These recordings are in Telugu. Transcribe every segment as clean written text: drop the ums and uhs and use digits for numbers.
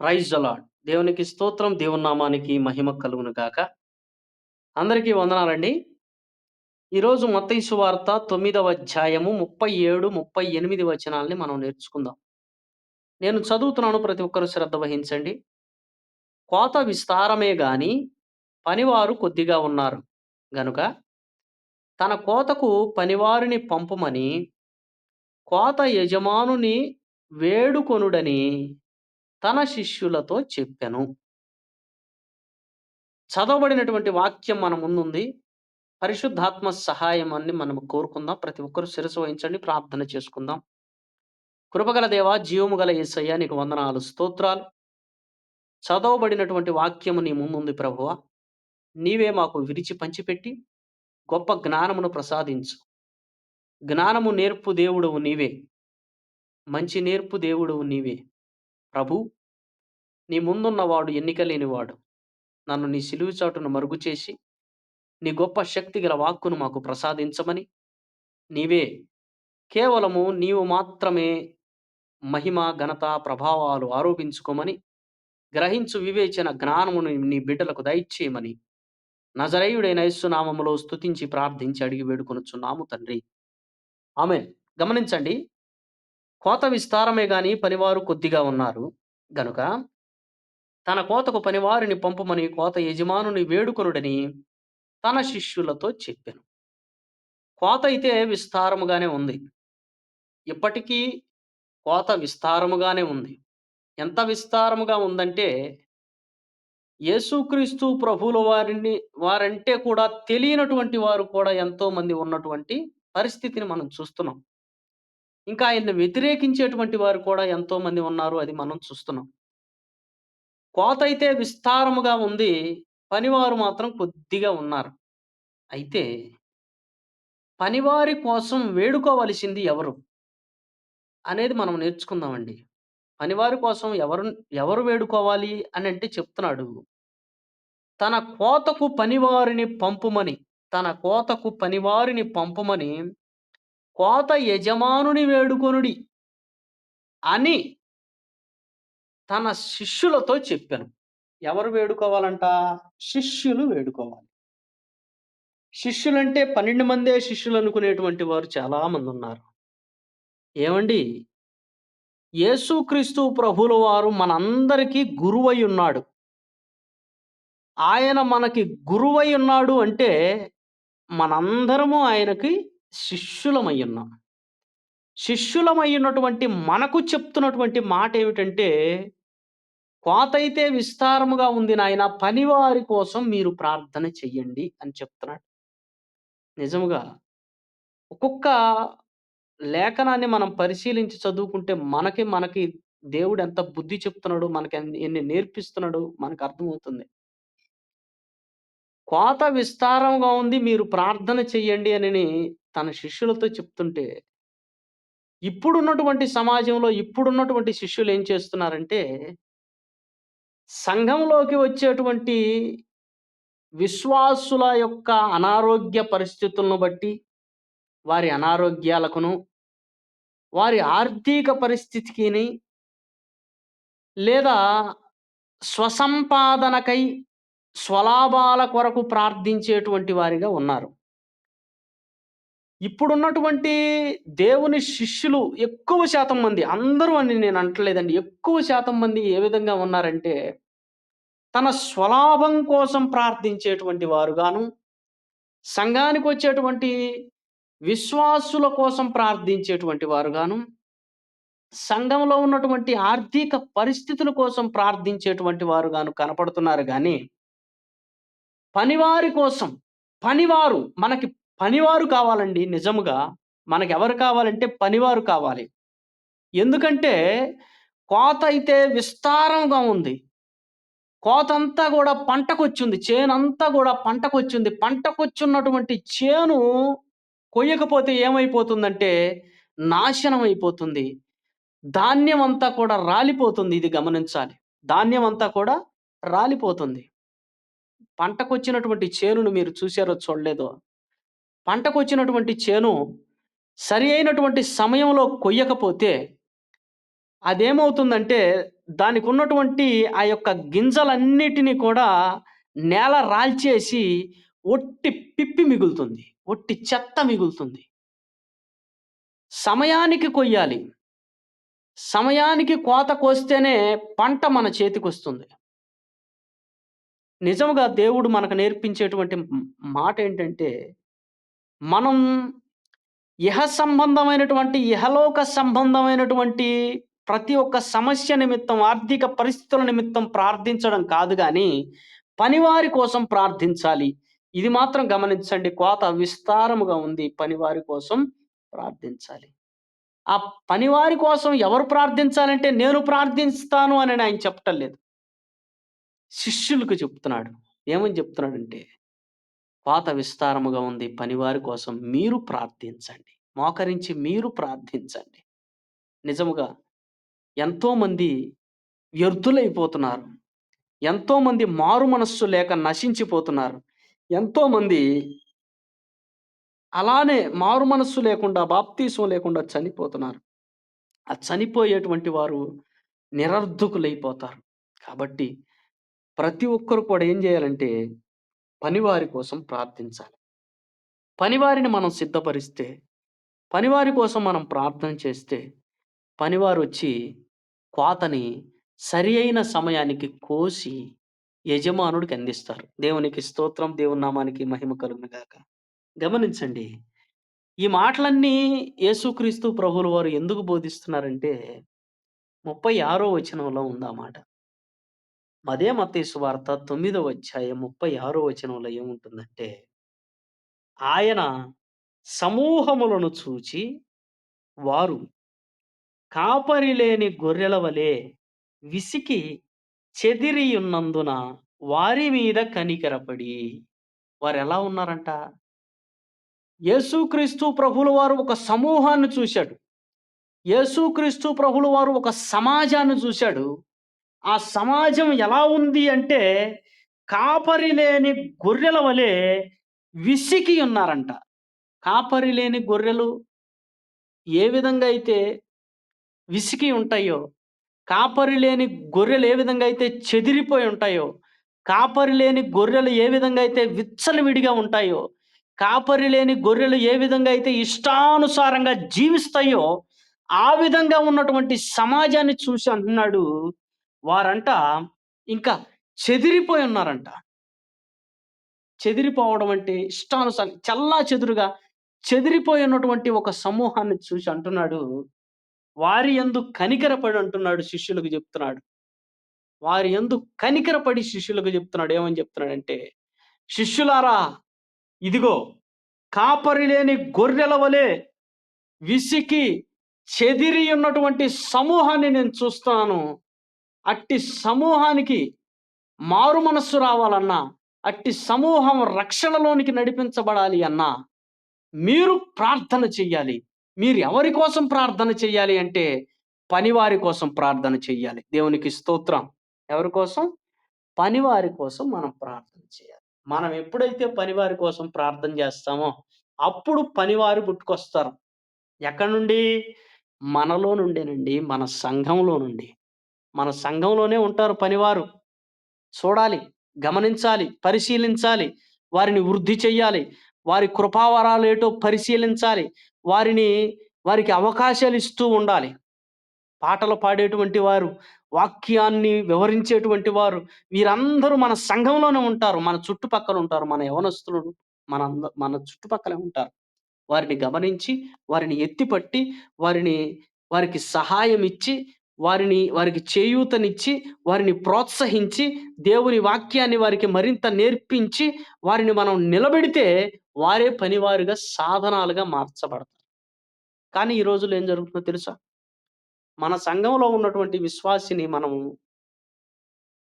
Praise the lord. దేవునికి స్తోత్రం. దేవుని నామానికి మహిమ కలుగును గాక. అందరికీ వందనాలండి. ఈరోజు మత్తయి సువార్త 9వ అధ్యాయము 37, 38 వచనాల్ని మనం నేర్చుకుందాం. నేను చదువుతున్నాను, ప్రతి ఒక్కరు శ్రద్ధ వహించండి. కోత విస్తారమే గాని పనివారు కొద్దిగా ఉన్నారు గనుక తన కోతకు పనివారిని పంపుమని కోత యజమానుని వేడుకొనుడని తన శిష్యులతో చెప్పెను. చదవబడినటువంటి వాక్యం మన ముందుంది. పరిశుద్ధాత్మ సహాయమని మనం కోరుకుందాం. ప్రతి ఒక్కరు శిరస్సు వహించండి. ప్రార్థన చేసుకుందాం. కృపగల దేవా, జీవము గల యేసయ్య, నీకు వందనాలు, స్తోత్రాలు. చదవబడినటువంటి వాక్యము నీ ముందుంది ప్రభువా. నీవే మాకు విరిచి పంచిపెట్టి గొప్ప జ్ఞానమును ప్రసాదించు. జ్ఞానము నేర్పు దేవుడవు నీవే. మంచి నేర్పు దేవుడవు నీవే. ప్రభూ, నీ ముందున్నవాడు ఎన్నిక లేనివాడు. నన్ను నీ సిలువ చాటున మరుగు చేసి నీ గొప్ప శక్తి గల వాక్కును మాకు ప్రసాదించమని, నీవే కేవలము నీవు మాత్రమే మహిమ, ఘనత, ప్రభావాలు ఆరోపించుకోమని, గ్రహించు వివేచన జ్ఞానమును నీ బిడ్డలకు దయచేయమని నజరేయుడైన యేసు నామములో స్తుతించి ప్రార్థించి అడిగి వేడుకొనుచున్నాము తండ్రి. ఆమేన్. గమనించండి. కోత విస్తారమే గాని పనివారు కొద్దిగా ఉన్నారు గనుక తన కోతకు పనివారిని పంపుమని కోత యజమానుని వేడుకొనుడని తన శిష్యులతో చెప్పెను. కోత అయితే విస్తారముగానే ఉంది. ఇప్పటికీ కోత విస్తారముగానే ఉంది. ఎంత విస్తారముగా ఉందంటే, యేసుక్రీస్తు ప్రభువుల వారంటే కూడా తెలియనటువంటి వారు కూడా ఎంతోమంది ఉన్నటువంటి పరిస్థితిని మనం చూస్తున్నాం. ఇంకా ఆయన్ని వ్యతిరేకించేటువంటి వారు కూడా ఎంతోమంది ఉన్నారు. అది మనం చూస్తున్నాం. కోతైతే విస్తారముగా ఉంది. పనివారు మాత్రం కొద్దిగా ఉన్నారు. అయితే పనివారి కోసం వేడుకోవలసింది ఎవరు అనేది మనం నేర్చుకుందామండి. పనివారి కోసం ఎవరు వేడుకోవాలి అనంటే చెప్తున్నాడు. తన కోతకు పనివారిని పంపుమని, తన కోతకు పనివారిని పంపుమని కోత యజమానుని వేడుకొనుడి అని తన శిష్యులతో చెప్పాను. ఎవరు వేడుకోవాలంట? శిష్యులు వేడుకోవాలి. శిష్యులంటే 12 మందే శిష్యులనుకునేటువంటి వారు చాలా మందున్నారు. ఏవండీ, యేసుక్రీస్తు ప్రభువుల వారు మనందరికీ గురువై ఉన్నాడు. ఆయన మనకి గురువై ఉన్నాడు అంటే, మనందరము ఆయనకి శిష్యులమయ్యున్నాం. శిష్యులమయ్యున్నటువంటి మనకు చెప్తున్నటువంటి మాటేమిటంటే, "కోతైతే విస్తారముగా ఉంది నాయనా, పనివారి కోసం మీరు ప్రార్థన చెయ్యండి" అని చెప్తున్నాడు. నిజముగా ఒక్కొక్క లేఖనాన్ని మనం పరిశీలించి చదువుకుంటే మనకి దేవుడెంత బుద్ధి చెప్తున్నాడో, ఎన్ని నేర్పిస్తున్నాడో మనకర్థమవుతుంది. కోత విస్తారంగా ఉంది, మీరు ప్రార్థన చెయ్యండి అనని తన శిష్యులతో చెప్తుంటే, ఇప్పుడున్నటువంటి సమాజంలో ఇప్పుడున్నటువంటి శిష్యులేం చేస్తున్నారంటే, సంఘంలోకి వచ్చేటువంటి విశ్వాసుల యొక్క అనారోగ్య పరిస్థితులను బట్టి, వారి అనారోగ్యాలకును, వారి ఆర్థిక పరిస్థితికిని, లేదా స్వసంపాదనకై, స్వలాభాల కొరకు ప్రార్థించేటువంటి వారిగా ఉన్నారు. ఇప్పుడున్నటువంటి దేవుని శిష్యులు ఎక్కువ శాతం మంది, అందరూ అని నేను అంటలేదండి. ఎక్కువ శాతం మంది ఏ విధంగా ఉన్నారంటే, తన స్వలాభం కోసం ప్రార్థించేటువంటి వారుగాను, సంఘానికొచ్చేటువంటి విశ్వాసుల కోసం ప్రార్థించేటువంటి వారుగాను, సంఘంలో ఉన్నటువంటి ఆర్థిక పరిస్థితుల కోసం ప్రార్థించేటువంటి వారుగాను కనపడుతున్నారు గానీ, పనివారి కోసం, మనకి పనివారు కావాలండి నిజముగా. మనకెవరు కావాలంటే పనివారు కావాలి. ఎందుకంటే కోత అయితే విస్తారంగా ఉంది. కోతంతా గూడా పంటకొచ్చింది. చేనంతా గూడా పంటకొచ్చింది. పంటకొచ్చున్నటువంటి చేను కొయ్యకపోతే ఏమైపోతుందంటే నాశనం అయిపోతుంది. ధాన్యం అంతా కూడా రాలిపోతుంది. ఇది గమనించాలి. ధాన్యం అంతా కూడా రాలిపోతుంది. పంటకొచ్చినటువంటి చేనును మీరు చూసారో చూడలేదో, పంటకొచ్చినటువంటి చేను సరి అయినటువంటి సమయంలో కొయ్యకపోతే అదేమవుతుందంటే దానికున్నటువంటి ఆ యొక్క గింజలన్నిటిని కూడా నేల రాల్చేసి ఒట్టి పిప్పి మిగులుతుంది. ఒట్టి చెత్త మిగులుతుంది. సమయానికి కొయ్యాలి. సమయానికి కోత కోస్తేనే పంట మన చేతికొస్తుంది. నిజముగా దేవుడు మనకు నేర్పించేటువంటి మాటేంటంటే, మనం ఇహలోక సంబంధమైనటువంటి ప్రతి ఒక్క సమస్య నిమిత్తం, ఆర్థిక పరిస్థితుల నిమిత్తం ప్రార్థించడం కాదు గానీ, పనివారి కోసం ప్రార్థించాలి. ఇది మాత్రం గమనించండి. కోత విస్తారముగా ఉంది. పనివారి కోసం ప్రార్థించాలి. ఆ పనివారి కోసం ఎవరు ప్రార్థించాలంటే, నేను ప్రార్థిస్తాను అని ఆయన చెప్పటం లేదు. శిష్యులకు చెప్తున్నాడు. ఏమని చెప్తున్నాడంటే, "కోత విస్తారముగా ఉంది. పనివారి కోసం మీరు ప్రార్థించండి. మోకరించి మీరు ప్రార్థించండి." నిజముగా ఎంతోమంది వ్యర్థులైపోతున్నారు. ఎంతోమంది మారు మనస్సు లేక నశించిపోతున్నారు. ఎంతోమంది అలానే మారు మనస్సు లేకుండా, బాప్తీసం లేకుండా చనిపోతున్నారు. ఆ చనిపోయేటువంటి వారు నిరర్ధకులైపోతారు. కాబట్టి ప్రతి ఒక్కరు కూడా ఏం జేయాలంటే, పనివారి కోసం ప్రార్థించాలి. పనివారిని మనం సిద్ధపరిస్తే, పనివారి కోసం మనం ప్రార్థన చేస్తే, పనివారొచ్చి కోతని సరి అయిన సమయానికి కోసి యజమానుడికి అందిస్తారు. దేవునికి స్తోత్రం. దేవుని నామానికి మహిమ కలుగును గాక. గమనించండి. ఈ మాటలన్నీ యేసుక్రీస్తు ప్రభువుల వారు ఎందుకు బోధిస్తున్నారంటే 36 వచనంలో ఉంది ఆ మాట. అదే మత్తయి సువార్త 9 అధ్యాయం 36 వచనంలో ఏముంటుందంటే, ఆయన సమూహములను చూచి వారు కాపరి లేని గొర్రెల వలె విసికి చెదిరియున్నందున వారి మీద కనికరపడి వారెలా ఉన్నారంట? యేసుక్రీస్తు ప్రభువుల వారు ఒక సమూహాన్ని చూశాడు. యేసుక్రీస్తు ప్రభువుల వారు ఒక సమాజాన్ని చూశాడు. ఆ సమాజం ఎలా ఉంది అంటే, కాపరి లేని గొర్రెల వలె విసికి ఉన్నారంట. కాపరి లేని గొర్రెలు ఏ విధంగా అయితే విసికి ఉంటాయో, కాపరి లేని గొర్రెలు ఏ విధంగా అయితే చెదిరిపోయి ఉంటాయో, కాపరి లేని గొర్రెలు ఏ విధంగా అయితే విచ్చలవిడిగా ఉంటాయో, కాపరి లేని గొర్రెలు ఏ విధంగా అయితే ఇష్టానుసారంగా జీవిస్తాయో, ఆ విధంగా ఉన్నటువంటి సమాజాన్ని చూసి అంటున్నాడు, వారంట ఇంకా చెదిరిపోయి ఉన్నారంట. చెదిరిపోవడం అంటే ఇష్టానుసారం చెల్లాచెదురుగా చెదిరిపోయి ఉన్నటువంటి ఒక సమూహాన్ని చూసి అంటున్నాడు, వారి యందు కనికరపడి అంటున్నాడు శిష్యులకు జెప్తున్నాడు. వారి యందు కనికరపడి శిష్యులకు జెప్తున్నాడు. ఏమని జెప్తున్నాడంటే, "శిష్యులారా! ఇదిగో కాపరి లేని గొర్రెల వలె విసికి చెదిరి ఉన్నటువంటి సమూహాన్ని నేను చూస్తున్నాను. అట్టి సమూహానికి మారు మనస్సు రావాలన్నా, అట్టి సమూహం రక్షణలోనికి నడిపించబడాలి అన్నా, మీరు ప్రార్థన చెయ్యాలి. మీరు ఎవరి కోసం ప్రార్థన చెయ్యాలి అంటే, పనివారి కోసం ప్రార్థన చెయ్యాలి. దేవునికి స్తోత్రం. ఎవరి కోసం? పనివారి కోసం మనం ప్రార్థన చేయాలి. మనం ఎప్పుడైతే పనివారి కోసం ప్రార్థన జేస్తామో, అప్పుడు పనివారు పుట్టుకొస్తారు. ఎక్కడి నుండి? మనలో నుండేనండి. మన సంఘంలో నుండి. మన సంఘంలోనే ఉంటారు పనివారు. చూడాలి, గమనించాలి, పరిశీలించాలి. వారిని వృద్ధి చెయ్యాలి. వారి కృపావరాలేటో పరిశీలించాలి. వారిని వారికి అవకాశాలిస్తూ ఉండాలి. పాటలు పాడేటువంటి వారు, వాక్యాన్ని వివరించేటువంటి వారు, వీరందరూ మన సంఘంలోనే ఉంటారు. మన చుట్టుపక్కల ఉంటారు. మన యవ్వనస్తులు మన చుట్టుపక్కలే ఉంటారు. వారిని గమనించి, వారిని ఎత్తిపట్టి, వారిని వారికి సహాయమిచ్చి, వారికి చేయూతనిచ్చి, వారిని ప్రోత్సహించి, దేవుని వాక్యాన్ని వారికి మరింత నేర్పించి, వారిని మనం నిలబెడితే, వారే పనివారుగా, సాధనాలుగా మార్చబడతారు. కానీ ఈ రోజుల్లో ఏం జరుగుతుందో తెలుసా? మన సంఘంలో ఉన్నటువంటి విశ్వాసిని మనము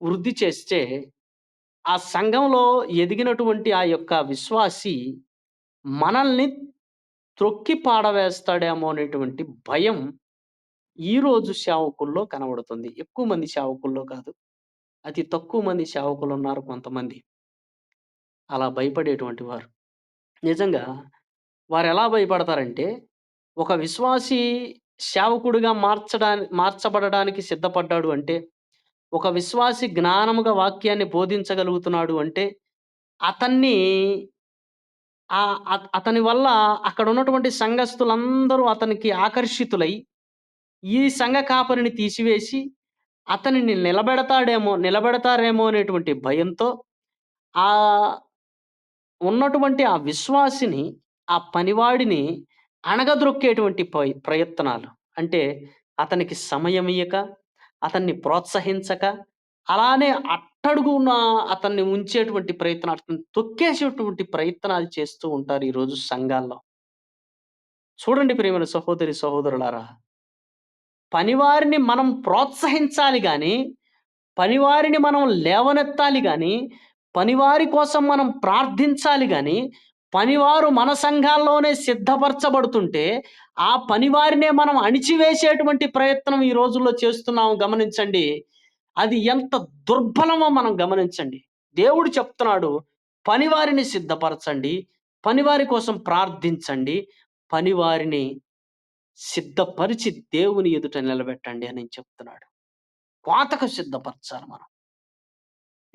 వృద్ధి చేస్తే, ఆ సంఘంలో ఎదిగినటువంటి ఆ యొక్క విశ్వాసి మనల్ని త్రొక్కి పాడవేస్తాడేమో అనేటువంటి భయం ఈరోజు సేవకుల్లో కనబడుతుంది. ఎక్కువ మంది సేవకుల్లో కాదు. అతి తక్కువ మంది సేవకులున్నారు కొంతమంది. అలా భయపడేటువంటి వారు. నిజంగా వారెలా భయపడతారంటే, ఒక విశ్వాసి సేవకుడిగా మార్చబడడానికి సిద్ధపడ్డాడు అంటే, ఒక విశ్వాసి జ్ఞానముగా వాక్యాన్ని బోధించగలుగుతున్నాడు అంటే, అతన్ని అతని వల్ల అక్కడున్నటువంటి సంఘస్థులందరూ అతనికి ఆకర్షితులై, ఈ సంఘ కాపరిని తీసివేసి, అతనిని నిలబెడతారేమో అనేటువంటి భయంతో, ఆహ్, ఉన్నటువంటి ఆ విశ్వాసిని, ఆ పనివాడిని అణగద్రొక్కేటువంటి ప్రయత్నాలు. అంటే అతనికి సమయమియ్యక, అతన్ని ప్రోత్సహించక, అలానే అట్టడుగున అతన్ని ఉంచేటువంటి ప్రయత్నం, అతన్ని తొక్కేసేటువంటి ప్రయత్నాలు చేస్తూ ఉంటారు ఈరోజు సంఘాల్లో. చూడండి ప్రియమైన సహోదరి, సహోదరులారా! పనివారిని మనం ప్రోత్సహించాలి గానీ, పనివారిని మనం లేవనెత్తాలి గానీ, పనివారి కోసం మనం ప్రార్థించాలి గానీ, పనివారు మన సంఘాల్లోనే సిద్ధపరచబడుతుంటే, ఆ పనివారినే మనం అణిచివేసేటువంటి ప్రయత్నం ఈ రోజుల్లో చేస్తున్నాము గమనించండి. అది ఎంత దుర్బలమో మనం గమనించండి. దేవుడు చెప్తున్నాడు, పనివారిని సిద్ధపరచండి, పనివారి కోసం ప్రార్థించండి, పనివారిని సిద్ధపరిచి దేవుని ఎదుట నిలబెట్టండి అని చెప్తున్నాడు. కోతకు సిద్ధపరచాలి మనం.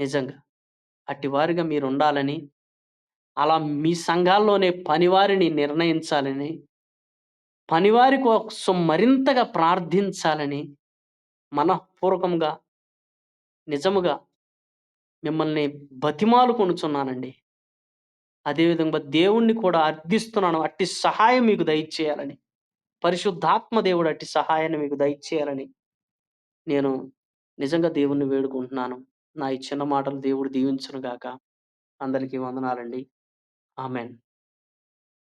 నిజంగా. అట్టివారిగా మీరుండాలని, అలా మీ సంఘాల్లోనే పనివారిని నిర్ణయించాలని, పనివారి కోసం మరింతగా ప్రార్థించాలని మనఃపూర్వకంగా, నిజముగా మిమ్మల్ని బతిమాలుకొనుచున్నానండి. అదే విధంగా దేవుణ్ణి కూడా అర్థిస్తున్నాను. అట్టి సహాయం మీకు దయచేయాలని. పరిశుద్ధాత్మ దేవుడు అట్టి సహాయాన్ని మీకు దయచేయాలని నేను నిజంగా దేవుణ్ణి వేడుకుంటున్నాను. నా ఈ చిన్న మాటలు దేవుడు దీవించును గాక. అందరికీ వందనాలండి. ఆమేన్.